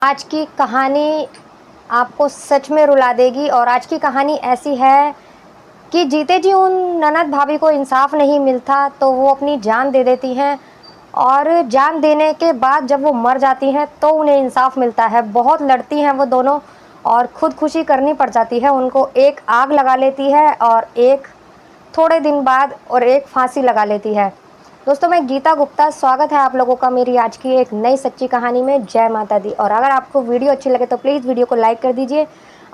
आज की कहानी आपको सच में रुला देगी। और आज की कहानी ऐसी है कि जीते जी उन ननद भाभी को इंसाफ नहीं मिलता तो वो अपनी जान दे देती हैं, और जान देने के बाद जब वो मर जाती हैं तो उन्हें इंसाफ मिलता है। बहुत लड़ती हैं वो दोनों और खुदकुशी करनी पड़ जाती है उनको। एक आग लगा लेती है और एक थोड़े दिन बाद और एक फांसी लगा लेती है। दोस्तों, मैं गीता गुप्ता, स्वागत है आप लोगों का मेरी आज की एक नई सच्ची कहानी में। जय माता दी। और अगर आपको वीडियो अच्छी लगे तो प्लीज़ वीडियो को लाइक कर दीजिए,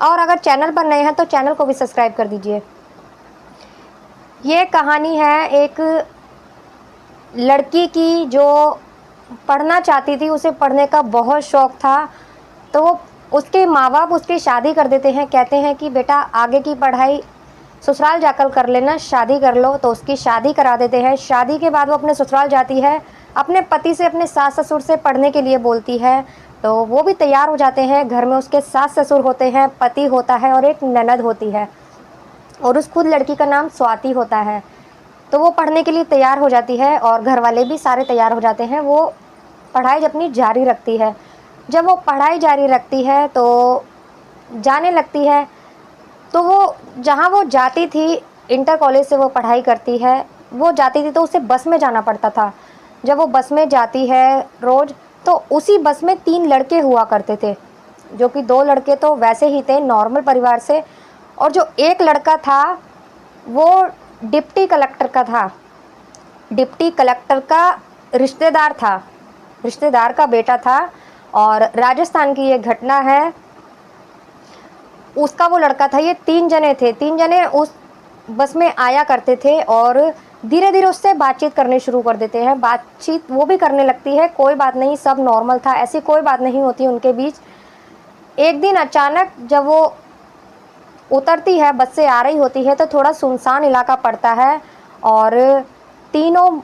और अगर चैनल पर नए हैं तो चैनल को भी सब्सक्राइब कर दीजिए। ये कहानी है एक लड़की की जो पढ़ना चाहती थी, उसे पढ़ने का बहुत शौक था। तो वो उसके माँ बाप उसकी शादी कर देते हैं, कहते हैं कि बेटा आगे की पढ़ाई ससुराल जाकर कर लेना, शादी कर लो। तो उसकी शादी करा देते हैं। शादी के बाद वो अपने ससुराल जाती है, अपने पति से, अपने सास ससुर से पढ़ने के लिए बोलती है। तो वो भी तैयार हो जाते हैं। घर में उसके सास ससुर होते हैं, पति होता है और एक ननद होती है, और उस खुद लड़की का नाम स्वाति होता है। तो वो पढ़ने के लिए तैयार हो जाती है और घर वाले भी सारे तैयार हो जाते हैं। वो पढ़ाई अपनी जारी रखती है। जब वो पढ़ाई जारी रखती है तो जाने लगती है, तो वो जहाँ वो जाती थी, इंटर कॉलेज से वो पढ़ाई करती है, वो जाती थी तो उसे बस में जाना पड़ता था। जब वो बस में जाती है रोज़, तो उसी बस में 3 लड़के हुआ करते थे, जो कि 2 लड़के तो वैसे ही थे नॉर्मल परिवार से, और जो एक लड़का था वो डिप्टी कलेक्टर का था। डिप्टी कलेक्टर का रिश्तेदार था, रिश्तेदार का बेटा था। और राजस्थान की ये घटना है, उसका वो लड़का था। ये 3 जने थे, 3 जने उस बस में आया करते थे और धीरे धीरे उससे बातचीत करने शुरू कर देते हैं। बातचीत वो भी करने लगती है, कोई बात नहीं, सब नॉर्मल था, ऐसी कोई बात नहीं होती उनके बीच। एक दिन अचानक जब वो उतरती है, बस से आ रही होती है, तो थोड़ा सुनसान इलाका पड़ता है, और तीनों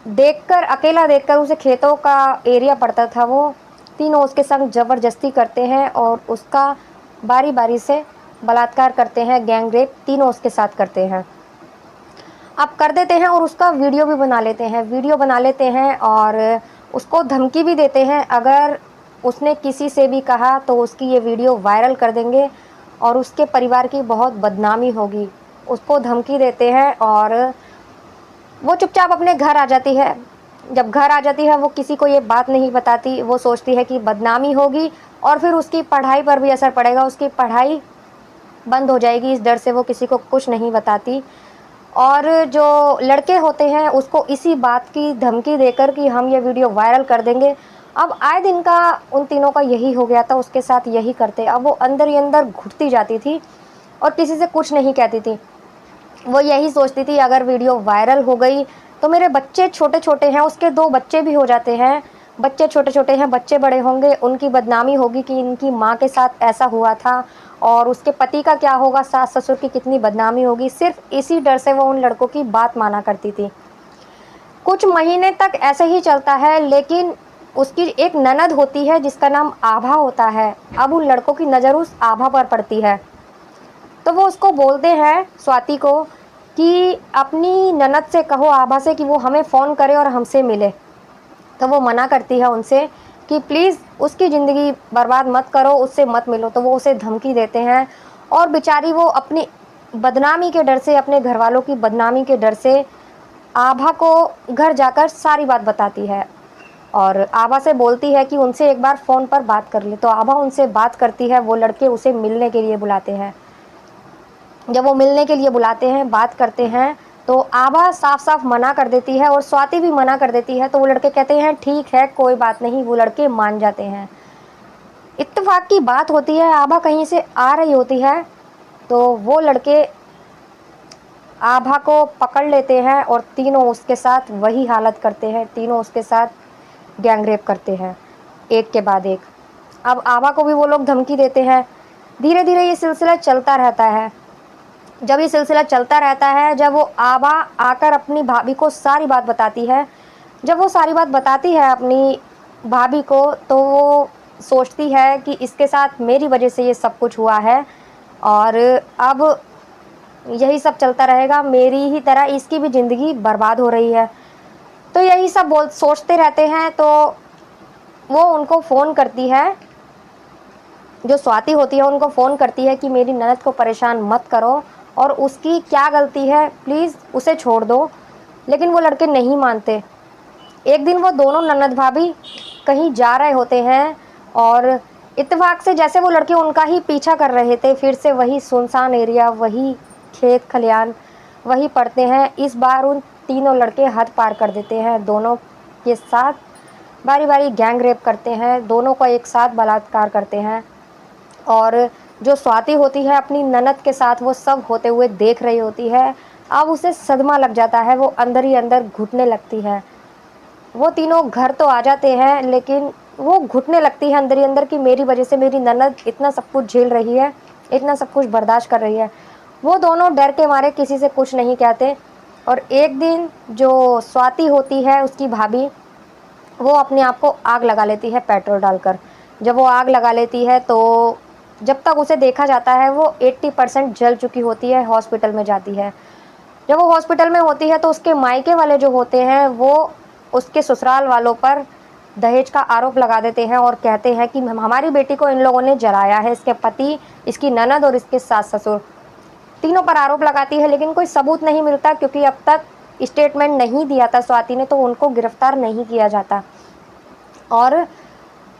देखकर, अकेला देखकर, उसे खेतों का एरिया पड़ता था, वो तीनों उसके संग ज़बरदस्ती करते हैं और उसका बारी बारी से बलात्कार करते हैं। गैंग रेप तीनों उसके साथ करते हैं। अब कर देते हैं और उसका वीडियो भी बना लेते हैं, वीडियो बना लेते हैं और उसको धमकी भी देते हैं, अगर उसने किसी से भी कहा तो उसकी ये वीडियो वायरल कर देंगे और उसके परिवार की बहुत बदनामी होगी। उसको धमकी देते हैं और वो चुपचाप अपने घर आ जाती है। जब घर आ जाती है वो किसी को ये बात नहीं बताती। वो सोचती है कि बदनामी होगी और फिर उसकी पढ़ाई पर भी असर पड़ेगा, उसकी पढ़ाई बंद हो जाएगी। इस डर से वो किसी को कुछ नहीं बताती। और जो लड़के होते हैं उसको इसी बात की धमकी देकर कि हम ये वीडियो वायरल कर देंगे। अब आए दिन का उन तीनों का यही हो गया था, उसके साथ यही करते। अब वो अंदर ही अंदर घुटती जाती थी और किसी से कुछ नहीं कहती थी। वो यही सोचती थी अगर वीडियो वायरल हो गई तो मेरे बच्चे छोटे छोटे हैं, उसके 2 बच्चे भी हो जाते हैं, बच्चे छोटे छोटे हैं, बच्चे बड़े होंगे, उनकी बदनामी होगी कि इनकी माँ के साथ ऐसा हुआ था, और उसके पति का क्या होगा, सास ससुर की कितनी बदनामी होगी। सिर्फ इसी डर से वो उन लड़कों की बात माना करती थी। कुछ महीने तक ऐसे ही चलता है, लेकिन उसकी एक ननद होती है जिसका नाम आभा होता है। अब उन लड़कों की नज़र उस आभा पर पड़ती है, तो वो उसको बोलते हैं, स्वाति को, कि अपनी ननद से कहो, आभा से, कि वो हमें फ़ोन करे और हमसे मिले। तो वो मना करती है उनसे कि प्लीज़ उसकी ज़िंदगी बर्बाद मत करो, उससे मत मिलो। तो वो उसे धमकी देते हैं और बेचारी वो अपनी बदनामी के डर से, अपने घर वालों की बदनामी के डर से आभा को घर जाकर सारी बात बताती है और आभा से बोलती है कि उनसे एक बार फ़ोन पर बात कर ले। तो आभा उनसे बात करती है, वो लड़के उसे मिलने के लिए बुलाते हैं। जब वो मिलने के लिए बुलाते हैं, बात करते हैं, तो आभा साफ साफ मना कर देती है और स्वाति भी मना कर देती है। तो वो लड़के कहते हैं ठीक है, कोई बात नहीं, वो लड़के मान जाते हैं। इत्तेफाक की बात होती है, आभा कहीं से आ रही होती है, तो वो लड़के आभा को पकड़ लेते हैं और तीनों उसके साथ वही हालत करते हैं, तीनों उसके साथ गैंगरेप करते हैं, एक के बाद एक। अब आभा को भी वो लोग धमकी देते हैं। धीरे धीरे ये सिलसिला चलता रहता है। जब ये सिलसिला चलता रहता है, जब वो आभा आकर अपनी भाभी को सारी बात बताती है, जब वो सारी बात बताती है अपनी भाभी को, तो वो सोचती है कि इसके साथ मेरी वजह से ये सब कुछ हुआ है और अब यही सब चलता रहेगा, मेरी ही तरह इसकी भी ज़िंदगी बर्बाद हो रही है। तो यही सब सोचते रहते हैं। तो वो उनको फ़ोन करती है, जो स्वाति होती है उनको फ़ोन करती है कि मेरी ननद को परेशान मत करो और उसकी क्या गलती है, प्लीज़ उसे छोड़ दो। लेकिन वो लड़के नहीं मानते। एक दिन वो दोनों ननद भाभी कहीं जा रहे होते हैं और इत्तेफाक से जैसे वो लड़के उनका ही पीछा कर रहे थे, फिर से वही सुनसान एरिया, वही खेत खलियान, वही पड़ते हैं। इस बार उन तीनों लड़के हद पार कर देते हैं, दोनों के साथ बारी बारी गैंग रेप करते हैं, दोनों को एक साथ बलात्कार करते हैं। और जो स्वाति होती है अपनी ननद के साथ वो सब होते हुए देख रही होती है। अब उसे सदमा लग जाता है, वो अंदर ही अंदर घुटने लगती है। वो तीनों घर तो आ जाते हैं, लेकिन वो घुटने लगती है अंदर ही अंदर कि मेरी वजह से मेरी ननद इतना सब कुछ झेल रही है, इतना सब कुछ बर्दाश्त कर रही है। वो दोनों डर के मारे किसी से कुछ नहीं कहते। और एक दिन जो स्वाति होती है उसकी भाभी, वो अपने आप को आग लगा लेती है पेट्रोल डालकर। जब वो आग लगा लेती है तो जब तक उसे देखा जाता है वो 80% जल चुकी होती है, हॉस्पिटल में जाती है। जब वो हॉस्पिटल में होती है तो उसके मायके वाले जो होते हैं वो उसके ससुराल वालों पर दहेज का आरोप लगा देते हैं और कहते हैं कि हमारी बेटी को इन लोगों ने जलाया है। इसके पति, इसकी ननद और इसके सास ससुर तीनों पर आरोप लगाती है, लेकिन कोई सबूत नहीं मिलता क्योंकि अब तक स्टेटमेंट नहीं दिया था स्वाति ने, तो उनको गिरफ्तार नहीं किया जाता। और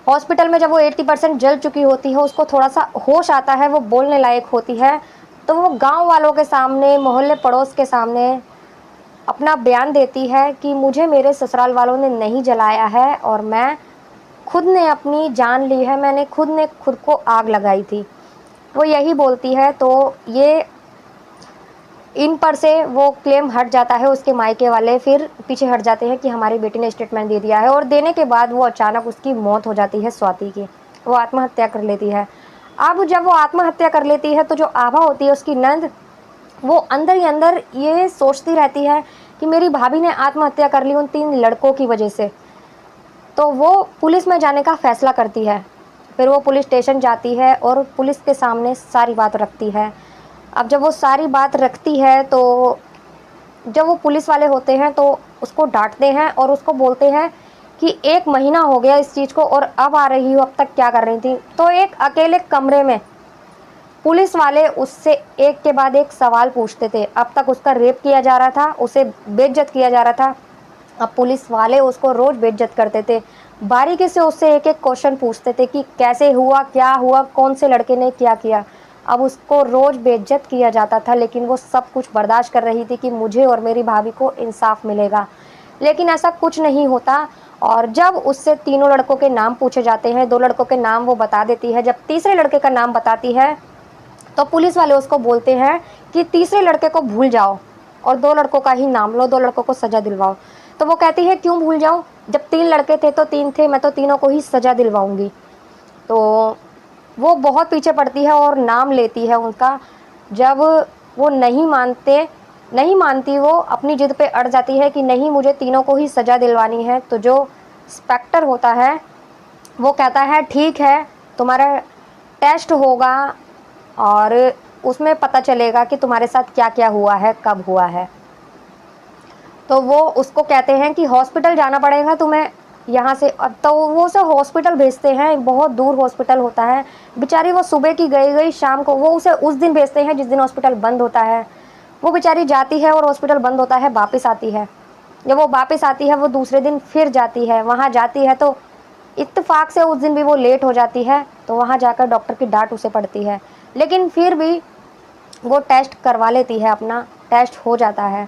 हॉस्पिटल में जब वो 80% जल चुकी होती है, उसको थोड़ा सा होश आता है, वो बोलने लायक होती है, तो वो गांव वालों के सामने, मोहल्ले पड़ोस के सामने अपना बयान देती है कि मुझे मेरे ससुराल वालों ने नहीं जलाया है और मैं खुद ने अपनी जान ली है, मैंने खुद को आग लगाई थी। वो यही बोलती है। तो ये इन पर से वो क्लेम हट जाता है। उसके मायके वाले फिर पीछे हट जाते हैं कि हमारी बेटी ने स्टेटमेंट दे दिया है, और देने के बाद वो अचानक उसकी मौत हो जाती है स्वाति की, वो आत्महत्या कर लेती है। अब जब वो आत्महत्या कर लेती है तो जो आभा होती है उसकी नंद, वो अंदर ही अंदर ये सोचती रहती है कि मेरी भाभी ने आत्महत्या कर ली उन 3 लड़कों की वजह से। तो वो पुलिस में जाने का फैसला करती है। फिर वो पुलिस स्टेशन जाती है और पुलिस के सामने सारी बात रखती है। अब जब वो सारी बात रखती है तो जब वो पुलिस वाले होते हैं तो उसको डांटते हैं और उसको बोलते हैं कि 1 महीना हो गया इस चीज़ को और अब आ रही हो, अब तक क्या कर रही थी। तो एक अकेले कमरे में पुलिस वाले उससे एक के बाद एक सवाल पूछते थे। अब तक उसका रेप किया जा रहा था, उसे बेइज्जत किया जा रहा था। अब पुलिस वाले उसको रोज बेइज्जत करते थे, बारीकी से उससे एक एक क्वेश्चन पूछते थे कि कैसे हुआ, क्या हुआ, कौन से लड़के ने क्या किया। अब उसको रोज बेइज्जत किया जाता था, लेकिन वो सब कुछ बर्दाश्त कर रही थी कि मुझे और मेरी भाभी को इंसाफ मिलेगा। लेकिन ऐसा कुछ नहीं होता। और जब उससे तीनों लड़कों के नाम पूछे जाते हैं, 2 लड़कों के नाम वो बता देती है। जब तीसरे लड़के का नाम बताती है तो पुलिस वाले उसको बोलते हैं कि तीसरे लड़के को भूल जाओ और 2 लड़कों का ही नाम लो, 2 लड़कों को सजा दिलवाओ। तो वो कहती है क्यों भूल जाऊं, जब 3 लड़के थे तो 3 थे, मैं तो तीनों को ही सजा दिलवाऊंगी। तो वो बहुत पीछे पड़ती है और नाम लेती है उनका। जब वो नहीं मानती, वो अपनी जिद पे अड़ जाती है कि नहीं, मुझे तीनों को ही सजा दिलवानी है। तो जो इंस्पेक्टर होता है वो कहता है ठीक है, तुम्हारा टेस्ट होगा और उसमें पता चलेगा कि तुम्हारे साथ क्या क्या हुआ है, कब हुआ है। तो वो उसको कहते हैं कि हॉस्पिटल जाना पड़ेगा तुम्हें यहाँ से। अब तो वो उसे हॉस्पिटल भेजते हैं, बहुत दूर हॉस्पिटल होता है। बेचारी वो सुबह की गई शाम को, वो उसे उस दिन भेजते हैं जिस दिन हॉस्पिटल बंद होता है। वो बेचारी जाती है और हॉस्पिटल बंद होता है, वापस आती है। जब वो वापस आती है वो दूसरे दिन फिर जाती है, वहाँ जाती है तो इत्तेफाक से उस दिन भी वो लेट हो जाती है। तो वहाँ जाकर डॉक्टर की डांट उसे पड़ती है, लेकिन फिर भी वो टेस्ट करवा लेती है, अपना टेस्ट हो जाता है।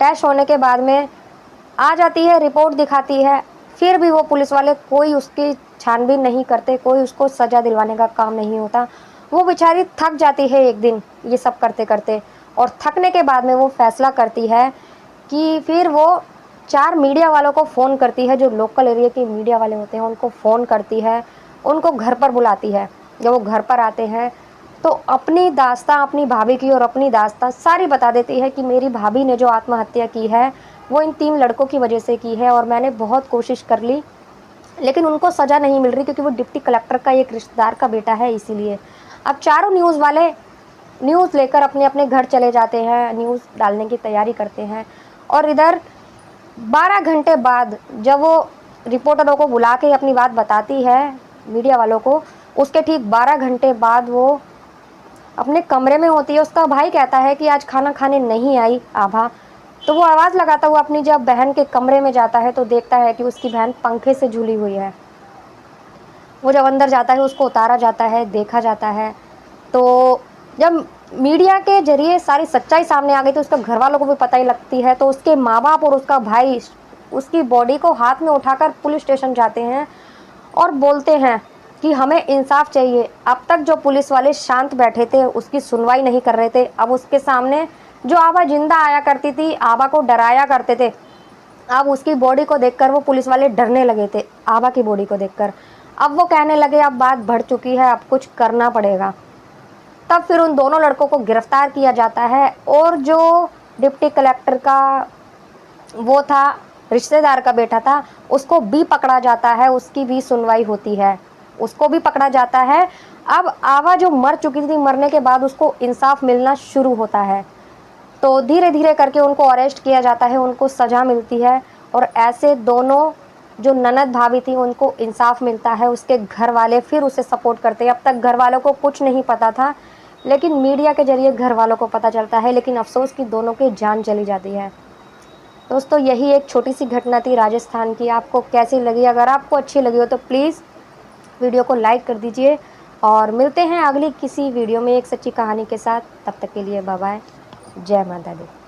टेस्ट होने के बाद में आ जाती है, रिपोर्ट दिखाती है। फिर भी वो पुलिस वाले कोई उसकी छानबीन नहीं करते, कोई उसको सज़ा दिलवाने का काम नहीं होता। वो बेचारी थक जाती है एक दिन ये सब करते करते, और थकने के बाद में वो फैसला करती है कि फिर वो 4 मीडिया वालों को फ़ोन करती है, जो लोकल एरिया के मीडिया वाले होते हैं उनको फ़ोन करती है, उनको घर पर बुलाती है। जब वो घर पर आते हैं तो अपनी दास्तां, अपनी भाभी की और अपनी दास्तां सारी बता देती है कि मेरी भाभी ने जो आत्महत्या की है वो इन 3 लड़कों की वजह से की है, और मैंने बहुत कोशिश कर ली लेकिन उनको सज़ा नहीं मिल रही क्योंकि वो डिप्टी कलेक्टर का एक रिश्तेदार का बेटा है, इसीलिए। अब चारों न्यूज़ वाले न्यूज़ लेकर अपने अपने घर चले जाते हैं, न्यूज़ डालने की तैयारी करते हैं। और इधर 12 घंटे बाद जब वो रिपोर्टरों को बुला के अपनी बात बताती है, मीडिया वालों को, उसके ठीक 12 घंटे बाद वो अपने कमरे में होती है। उसका भाई कहता है कि आज खाना खाने नहीं आई आभा। तो वो आवाज़ लगाता हुआ अपनी जब बहन के कमरे में जाता है तो देखता है कि उसकी बहन पंखे से झूली हुई है। वो जब अंदर जाता है उसको उतारा जाता है, देखा जाता है। तो जब मीडिया के ज़रिए सारी सच्चाई सामने आ गई तो उसके घर वालों को भी पता ही लगती है। तो उसके माँ-बाप और उसका भाई उसकी बॉडी को हाथ में उठाकर पुलिस स्टेशन जाते हैं और बोलते हैं कि हमें इंसाफ चाहिए। अब तक जो पुलिस वाले शांत बैठे थे, उसकी सुनवाई नहीं कर रहे थे। अब उसके सामने जो आभा जिंदा आया करती थी, आभा को डराया करते थे, अब उसकी बॉडी को देखकर वो पुलिस वाले डरने लगे थे, आभा की बॉडी को देखकर। अब वो कहने लगे अब बात बढ़ चुकी है, अब कुछ करना पड़ेगा। तब फिर उन दोनों लड़कों को गिरफ्तार किया जाता है और जो डिप्टी कलेक्टर का वो था, रिश्तेदार का बेटा था, उसको भी पकड़ा जाता है, उसकी भी सुनवाई होती है, उसको भी पकड़ा जाता है। अब आभा जो मर चुकी थी, मरने के बाद उसको इंसाफ मिलना शुरू होता है। तो धीरे धीरे करके उनको अरेस्ट किया जाता है, उनको सज़ा मिलती है और ऐसे दोनों जो ननद भाभी थी उनको इंसाफ मिलता है। उसके घर वाले फिर उसे सपोर्ट करते हैं। अब तक घर वालों को कुछ नहीं पता था, लेकिन मीडिया के ज़रिए घर वालों को पता चलता है। लेकिन अफ़सोस कि दोनों की जान चली जाती है। दोस्तों, यही एक छोटी सी घटना थी राजस्थान की। आपको कैसी लगी? अगर आपको अच्छी लगी हो तो प्लीज़ वीडियो को लाइक कर दीजिए और मिलते हैं अगली किसी वीडियो में एक सच्ची कहानी के साथ। तब तक के लिए बाय बाय। जय माता दी।